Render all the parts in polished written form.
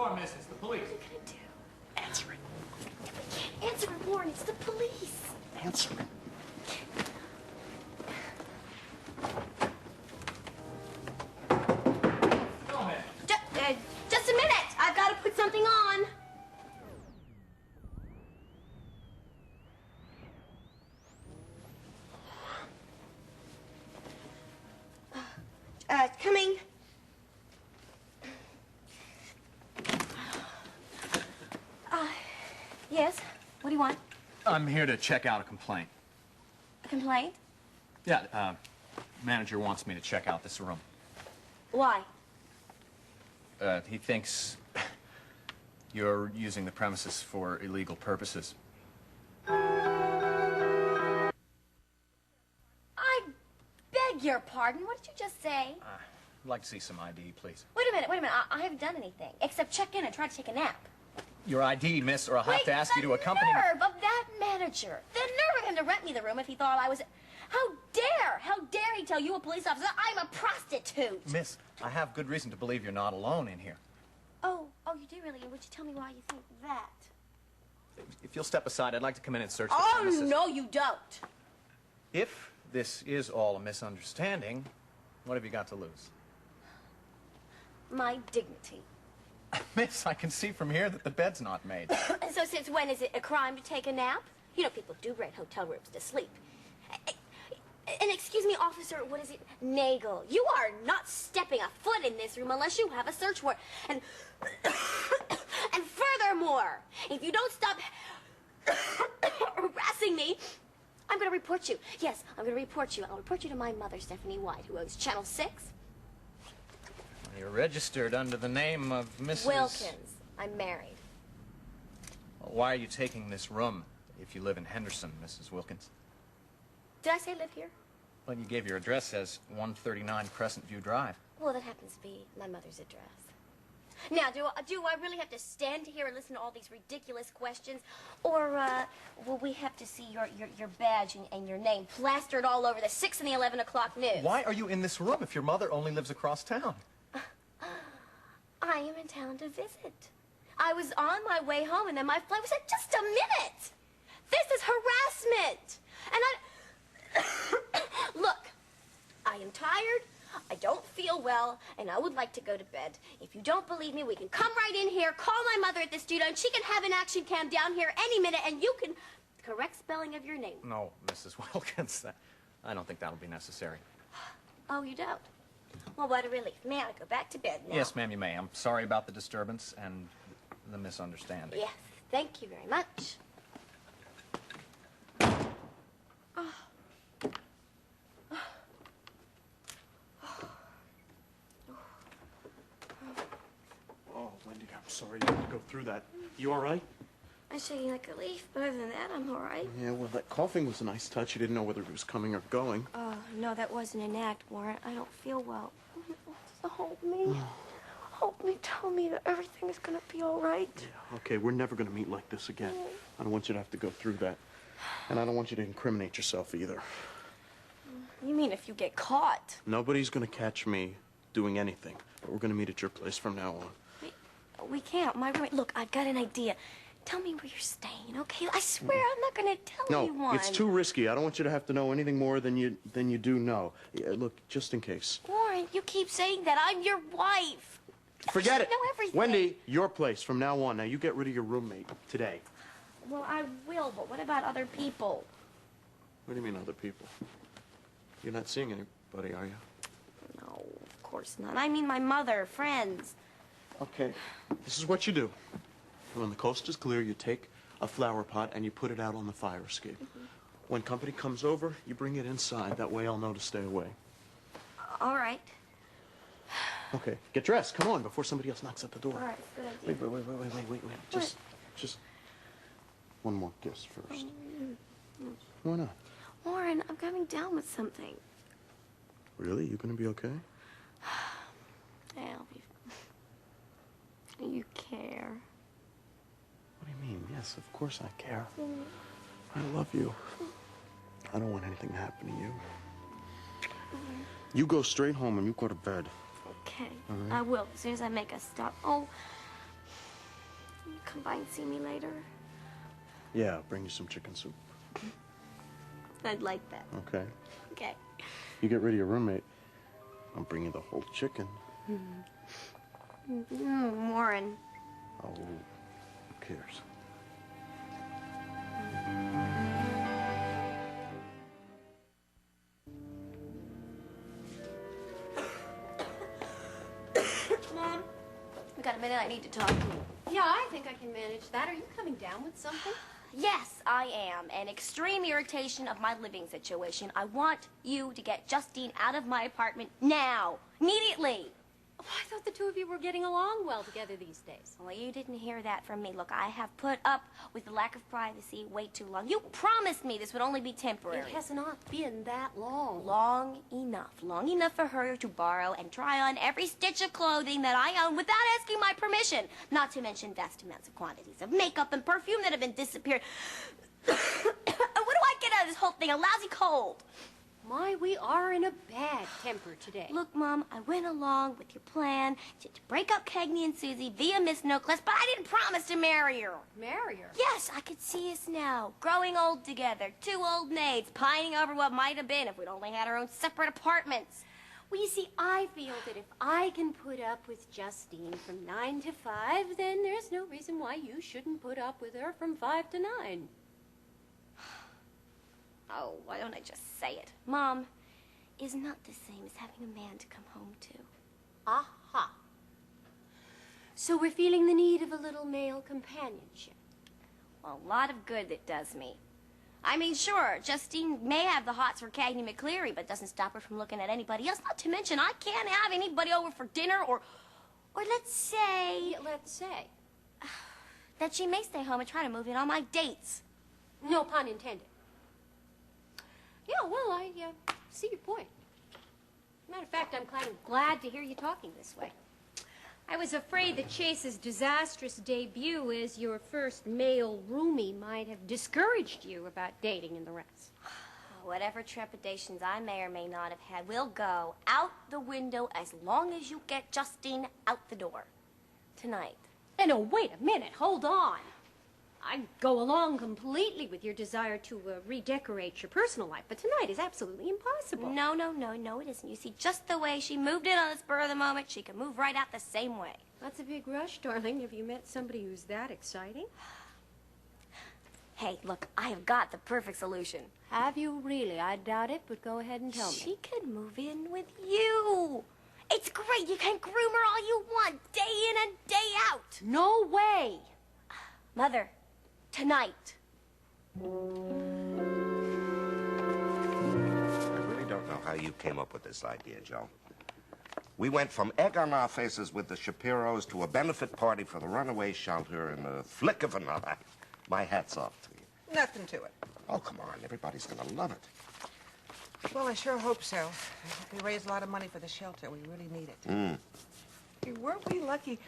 door, miss. It's the police. What are you gonna do? Answer it. Answer it, Warren. It's the police. Answer it. Go ahead. Just a minute. I've got to put something on. Coming. Yes? What do you want? I'm here to check out a complaint. A complaint? Yeah, manager wants me to check out this room. Why? He thinks you're using the premises for illegal purposes. I beg your pardon. What did you just say? I'd like to see some ID, please. Wait a minute. I haven't done anything except check in and try to take a nap. Your ID, miss, or I'll have to ask you to accompany me. The nerve of that manager. The nerve of him to rent me the room if he thought I was... How dare he tell you, a police officer, I'm a prostitute? Miss, I have good reason to believe you're not alone in here. Oh, you do really? And would you tell me why you think that? If you'll step aside, I'd like to come in and search the Oh, premises. no, you don't. If this is all a misunderstanding, what have you got to lose? My dignity. Miss, I can see from here that the bed's not made. So since when is it a crime to take a nap? You know, people do rent hotel rooms to sleep. And excuse me, officer, what is it? Nagel, you are not stepping a foot in this room unless you have a search warrant. And and furthermore, if you don't stop harassing me, I'm going to report you. Yes, I'm going to report you. I'll report you to my mother, Stephanie White, who owns Channel 6. You're registered under the name of Mrs. Wilkins. I'm married. Well, why are you taking this room if you live in Henderson, Mrs. Wilkins? Did I say live here? Well, you gave your address as 139 Crescent View Drive. Well, that happens to be my mother's address. Now, do I really have to stand here and listen to all these ridiculous questions? Or will we have to see your badge and your name plastered all over the 6 and the 11 o'clock news? Why are you in this room if your mother only lives across town? I am in town to visit. I was on my way home, and then my flight was at just a minute. This is harassment. And Look, I am tired, I don't feel well, and I would like to go to bed. If you don't believe me, we can come right in here, call my mother at the studio, and she can have an action cam down here any minute, and you can... Correct spelling of your name. No, Mrs. Wilkins, I don't think that'll be necessary. Oh, you don't? Well, what a relief. May I go back to bed now? Yes, ma'am, you may. I'm sorry about the disturbance and the misunderstanding. Yes, thank you very much. Oh, Wendy, I'm sorry you had to go through that. You all right? I'm shaking like a leaf, but other than that, I'm all right. Yeah, well, that coughing was a nice touch. You didn't know whether it was coming or going. Oh, no, that wasn't an act, Warren. I don't feel well. Hold me. Hold me. Tell me that everything is going to be all right. Yeah, okay, we're never going to meet like this again. I don't want you to have to go through that. And I don't want you to incriminate yourself either. You mean if you get caught? Nobody's going to catch me doing anything. But we're going to meet at your place from now on. We can't. My roommate... Look, I've got an idea. Tell me where you're staying, okay? I swear I'm not going to tell anyone. No, it's too risky. I don't want you to have to know anything more than you do know. Yeah, look, just in case. Warren, you keep saying that. I'm your wife. Forget it. You know everything. Wendy, your place from now on. Now, you get rid of your roommate today. Well, I will, but what about other people? What do you mean, other people? You're not seeing anybody, are you? No, of course not. I mean my mother, friends. Okay, this is what you do. When the coast is clear, you take a flower pot and you put it out on the fire escape. When company comes over, you bring it inside. That way I'll know to stay away. All right. Okay, get dressed. Come on, before somebody else knocks at the door. All right, good idea. Wait. Just one more kiss first. Why not? Warren, I'm coming down with something. Really? You gonna be okay? Yeah, I'll be fine. You care. What do you mean? Yes, of course I care. I love you. I don't want anything to happen to you. You go straight home and you go to bed. Okay, I will, as soon as I make a stop. Oh, Come by and see me later. Yeah, I'll bring you some chicken soup. I'd like that. Okay. Okay. You get rid of your roommate, I'll bring you the whole chicken. Warren. Oh, who cares? Mom, I got a minute. I need to talk to you. Yeah, I think I can manage that. Are you coming down with something? Yes, I am. An extreme irritation of my living situation. I want you to get Justine out of my apartment now. Immediately. Oh, I thought the two of you were getting along well together these days. Well, you didn't hear that from me. Look, I have put up with the lack of privacy way too long. You promised me this would only be temporary. It has not been that long. Long enough. Long enough for her to borrow and try on every stitch of clothing that I own without asking my permission. Not to mention vast amounts of quantities of makeup and perfume that have been disappeared. What do I get out of this whole thing? A lousy cold. My, we are in a bad temper today. Look, Mom, I went along with your plan to break up Cagney and Susie via Miss Nocless, but I didn't promise to marry her. Marry her? Yes, I could see us now, growing old together, two old maids, pining over what might have been if we'd only had our own separate apartments. Well, you see, I feel that if I can put up with Justine from 9 to 5, then there's no reason why you shouldn't put up with her from 5 to 9. Oh, why don't I just say it? Mom is not the same as having a man to come home to. Aha. So we're feeling the need of a little male companionship. Well, a lot of good it does me. I mean, sure, Justine may have the hots for Cagney McCleary, but doesn't stop her from looking at anybody else. Not to mention, I can't have anybody over for dinner or let's say... Yeah, let's say. that she may stay home and try to move in on my dates. No pun intended. Yeah, well, I see your point. Matter of fact, I'm kind of glad to hear you talking this way. I was afraid that Chase's disastrous debut as your first male roomie might have discouraged you about dating and the rest. Whatever trepidations I may or may not have had will go out the window as long as you get Justine out the door. Tonight. No, wait a minute. Hold on. I go along completely with your desire to redecorate your personal life, but tonight is absolutely impossible. No, it isn't. You see, just the way she moved in on the spur of the moment, she can move right out the same way. That's a big rush, darling. Have you met somebody who's that exciting? Hey, look, I have got the perfect solution. Have you really? I doubt it, but go ahead and tell me. She could move in with you. It's great. You can groom her all you want, day in and day out. No way. Mother, tonight. I really don't know how you came up with this idea, Joe. We went from egg on our faces with the Shapiros to a benefit party for the runaway shelter in the flick of an eye. My hat's off to you. Nothing to it. Oh, come on. Everybody's going to love it. Well, I sure hope so. I hope we raise a lot of money for the shelter. We really need it. Hey, weren't we lucky?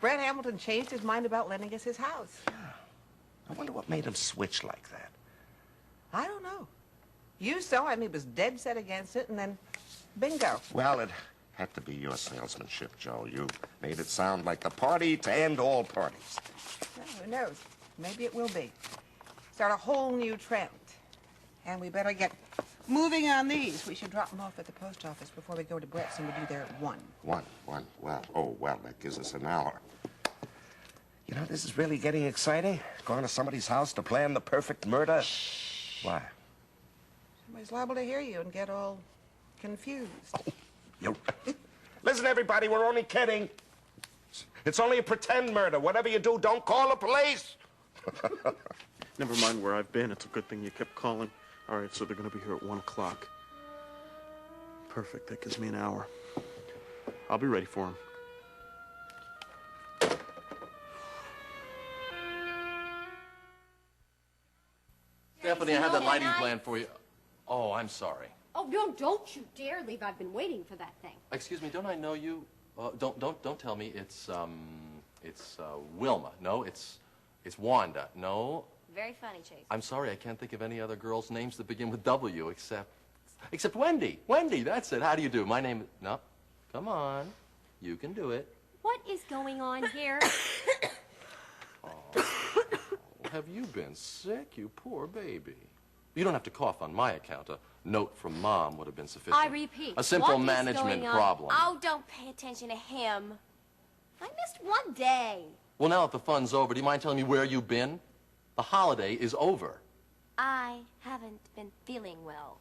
Brett Hamilton changed his mind about lending us his house. Yeah. I wonder what made him switch like that. I don't know. You saw him. He was dead set against it, and then bingo. Well, it had to be your salesmanship, Joe. You made it sound like the party to end all parties. Well, who knows? Maybe it will be. Start a whole new trend. And we better get moving on these. We should drop them off at the post office before we go to Brett's, and we'll be there at 1. One. Well, that gives us an hour. You know, this is really getting exciting. Going to somebody's house to plan the perfect murder. Shh. Why? Somebody's liable to hear you and get all confused. You. Listen, everybody, we're only kidding. It's only a pretend murder. Whatever you do, don't call the police. Never mind where I've been. It's a good thing you kept calling. All right, so they're going to be here at 1 o'clock. Perfect. That gives me an hour. I'll be ready for them. Stephanie, I have that lighting plan for you. Oh, I'm sorry. Oh, no, don't you dare leave. I've been waiting for that thing. Excuse me, don't I know you? Don't tell me it's Wilma. No, it's Wanda. No. Very funny, Chase. I'm sorry, I can't think of any other girls' names that begin with W except Wendy. Wendy, that's it. How do you do? My name is... No, come on. You can do it. What is going on here? Have you been sick, you poor baby? You don't have to cough on my account. A note from Mom would have been sufficient. I repeat, a simple what is management going on? problem. Oh, don't pay attention to him. I missed one day. Well, now that the fun's over, do you mind telling me where you've been? The holiday is over. I haven't been feeling well.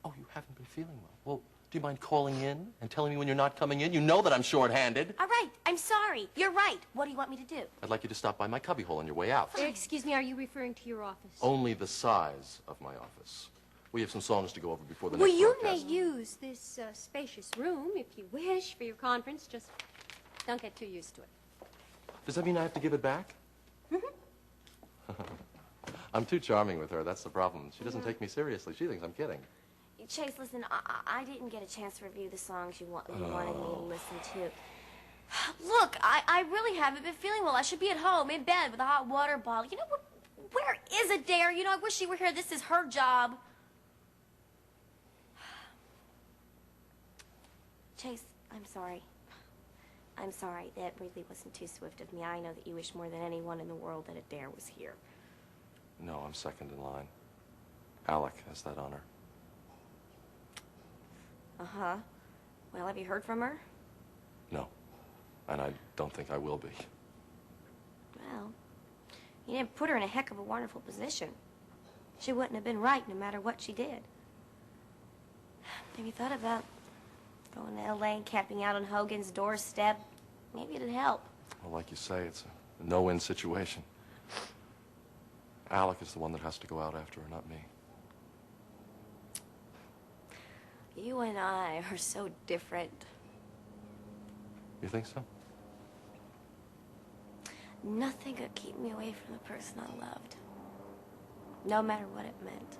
Oh, you haven't been feeling well. Well, do you mind calling in and telling me when you're not coming in? You know that I'm short-handed. All right, I'm sorry. You're right. What do you want me to do? I'd like you to stop by my cubbyhole on your way out. Excuse me, are you referring to your office? Only the size of my office. We have some songs to go over before the Well, next you may broadcast. use this spacious room if you wish for your conference. Just don't get too used to it. Does that mean I have to give it back? I'm too charming with her. That's the problem. She doesn't take me seriously. She thinks I'm kidding. Chase, listen, I didn't get a chance to review the songs you wanted me to listen to. Look, I really haven't been feeling well. I should be at home, in bed, with a hot water bottle. You know, where is Adair? You know, I wish she were here. This is her job. Chase, I'm sorry. I'm sorry. That really wasn't too swift of me. I know that you wish more than anyone in the world that Adair was here. No, I'm second in line. Alec has that honor. Uh-huh. Well, have you heard from her? No. And I don't think I will be. Well, you didn't put her in a heck of a wonderful position. She wouldn't have been right no matter what she did. Have you thought about going to L.A. and camping out on Hogan's doorstep? Maybe it'd help. Well, like you say, it's a no-win situation. Alec is the one that has to go out after her, not me. You and I are so different. You think so? Nothing could keep me away from the person I loved. No matter what it meant.